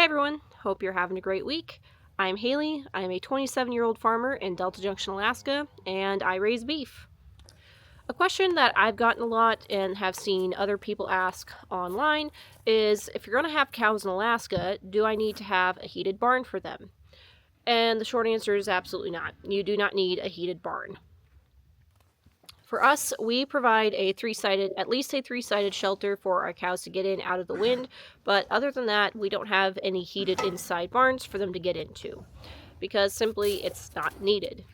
everyone, hope you're having a great week. I'm Haley. I'm a 27-year-old farmer in Delta Junction, Alaska, and I raise beef. A question that I've gotten a lot and have seen other people ask online is, if you're going to have cows in Alaska, do I need to have a heated barn for them? And the short answer is absolutely not. You do not need a heated barn. For us, we provide at least a three-sided shelter for our cows to get in out of the wind, but other than that, we don't have any heated inside barns for them to get into, because simply it's not needed.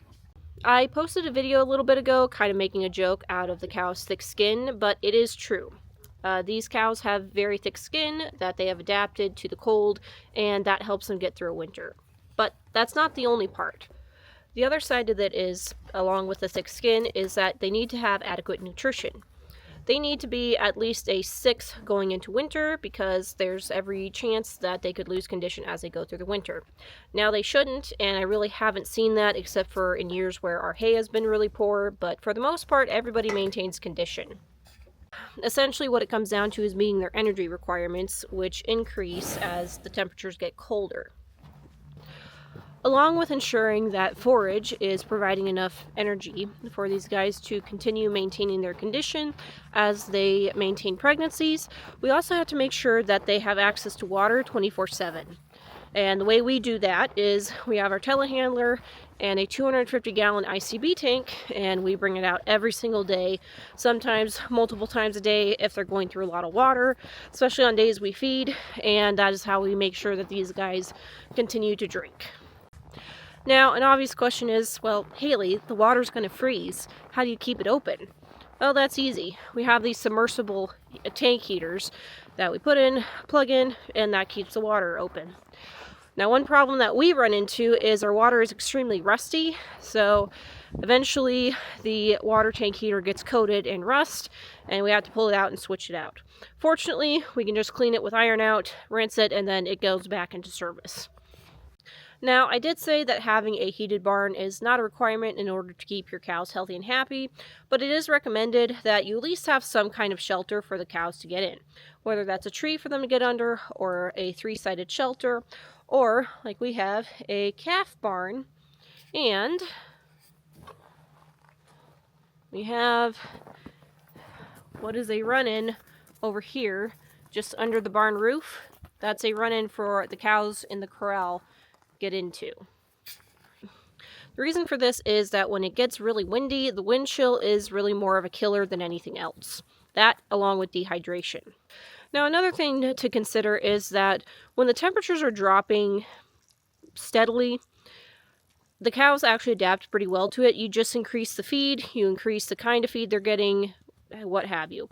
I posted a video a little bit ago kind of making a joke out of the cow's thick skin, but it is true. These cows have very thick skin that they have adapted to the cold, and that helps them get through a winter. But that's not the only part. The other side of it is, along with the thick skin, is that they need to have adequate nutrition. They need to be at least a 6 going into winter, because there's every chance that they could lose condition as they go through the winter. Now, they shouldn't, and I really haven't seen that except for in years where our hay has been really poor, but for the most part, everybody maintains condition. Essentially, what it comes down to is meeting their energy requirements, which increase as the temperatures get colder. Along with ensuring that forage is providing enough energy for these guys to continue maintaining their condition as they maintain pregnancies, we also have to make sure that they have access to water 24/7. And the way we do that is we have our telehandler and a 250-gallon ICB tank, and we bring it out every single day, sometimes multiple times a day if they're going through a lot of water, especially on days we feed, and that is how we make sure that these guys continue to drink. Now, an obvious question is, well, Haley, the water's going to freeze. How do you keep it open? Well, that's easy. We have these submersible tank heaters that we plug in, and that keeps the water open. Now, one problem that we run into is our water is extremely rusty, so eventually the water tank heater gets coated in rust, and we have to pull it out and switch it out. Fortunately, we can just clean it with iron out, rinse it, and then it goes back into service. Now, I did say that having a heated barn is not a requirement in order to keep your cows healthy and happy, but it is recommended that you at least have some kind of shelter for the cows to get in, whether that's a tree for them to get under, or a three-sided shelter, or, like we have, a calf barn, and we have what is a run-in over here, just under the barn roof. That's a run-in for the cows in the corral get into. The reason for this is that when it gets really windy, the wind chill is really more of a killer than anything else. That, along with dehydration. Now, another thing to consider is that when the temperatures are dropping steadily, the cows actually adapt pretty well to it. You just increase the feed, you increase the kind of feed they're getting, what have you.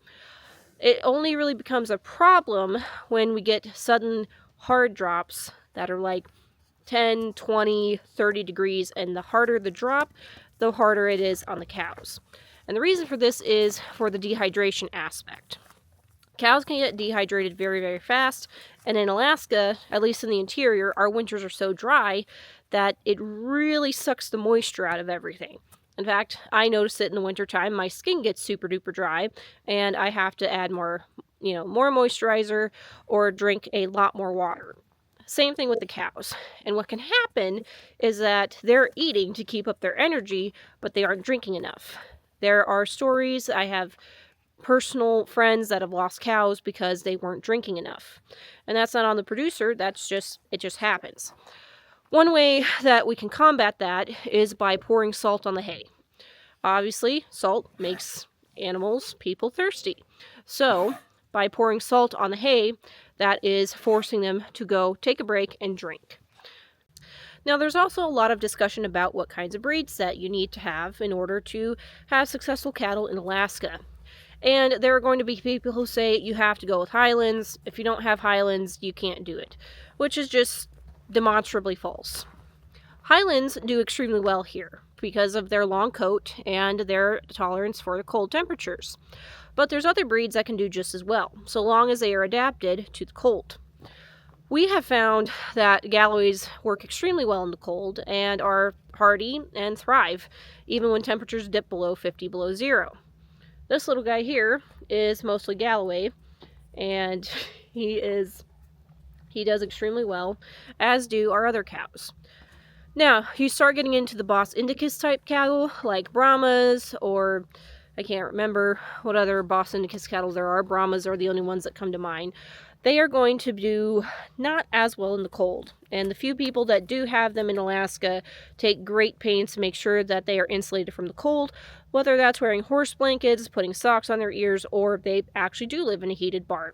It only really becomes a problem when we get sudden hard drops that are like 10, 20, 30 degrees, and the harder the drop, the harder it is on the cows. And the reason for this is for the dehydration aspect. Cows can get dehydrated very, very fast, and in Alaska, at least in the interior, our winters are so dry that it really sucks the moisture out of everything. In fact, I notice it in the wintertime. My skin gets super duper dry, and I have to add more moisturizer or drink a lot more water. Same thing with the cows. And what can happen is that they're eating to keep up their energy, but they aren't drinking enough. There are stories, I have personal friends that have lost cows because they weren't drinking enough. And that's not on the producer, it just happens. One way that we can combat that is by pouring salt on the hay. Obviously, salt makes people thirsty. So, by pouring salt on the hay, that is forcing them to go take a break and drink. Now, there's also a lot of discussion about what kinds of breeds that you need to have in order to have successful cattle in Alaska. And there are going to be people who say you have to go with Highlands. If you don't have Highlands, you can't do it, which is just demonstrably false. Highlands do extremely well here because of their long coat and their tolerance for the cold temperatures. But there's other breeds that can do just as well, so long as they are adapted to the cold. We have found that Galloways work extremely well in the cold and are hardy and thrive, even when temperatures dip below 50 below zero. This little guy here is mostly Galloway, and he is He does extremely well, as do our other cows. Now, you start getting into the Bos Indicus type cattle, like Brahmas, or I can't remember what other Bos Indicus cattle there are. Brahmas are the only ones that come to mind. They are going to do not as well in the cold. And the few people that do have them in Alaska take great pains to make sure that they are insulated from the cold, whether that's wearing horse blankets, putting socks on their ears, or they actually do live in a heated barn.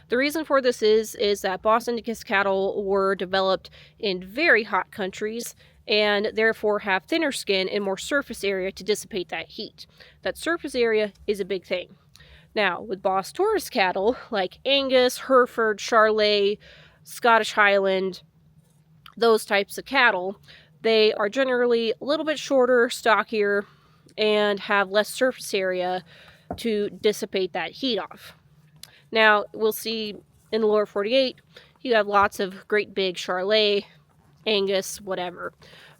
The reason for this is that Bos Indicus cattle were developed in very hot countries and therefore have thinner skin and more surface area to dissipate that heat. That surface area is a big thing. Now, with Bos Taurus cattle, like Angus, Hereford, Charolais, Scottish Highland, those types of cattle, they are generally a little bit shorter, stockier, and have less surface area to dissipate that heat off. Now, we'll see in the lower 48, you have lots of great big Charolais, Angus, whatever.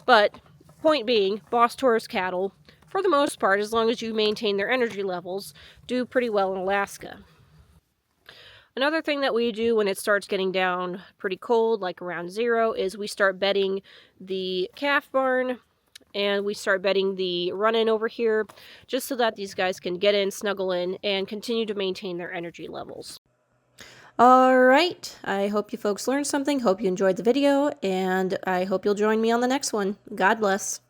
But, point being, Bos Taurus cattle, for the most part, as long as you maintain their energy levels, do pretty well in Alaska. Another thing that we do when it starts getting down pretty cold, like around 0, is we start bedding the calf barn and we start bedding the run-in over here, just so that these guys can get in, snuggle in, and continue to maintain their energy levels. Alright, I hope you folks learned something, hope you enjoyed the video, and I hope you'll join me on the next one. God bless.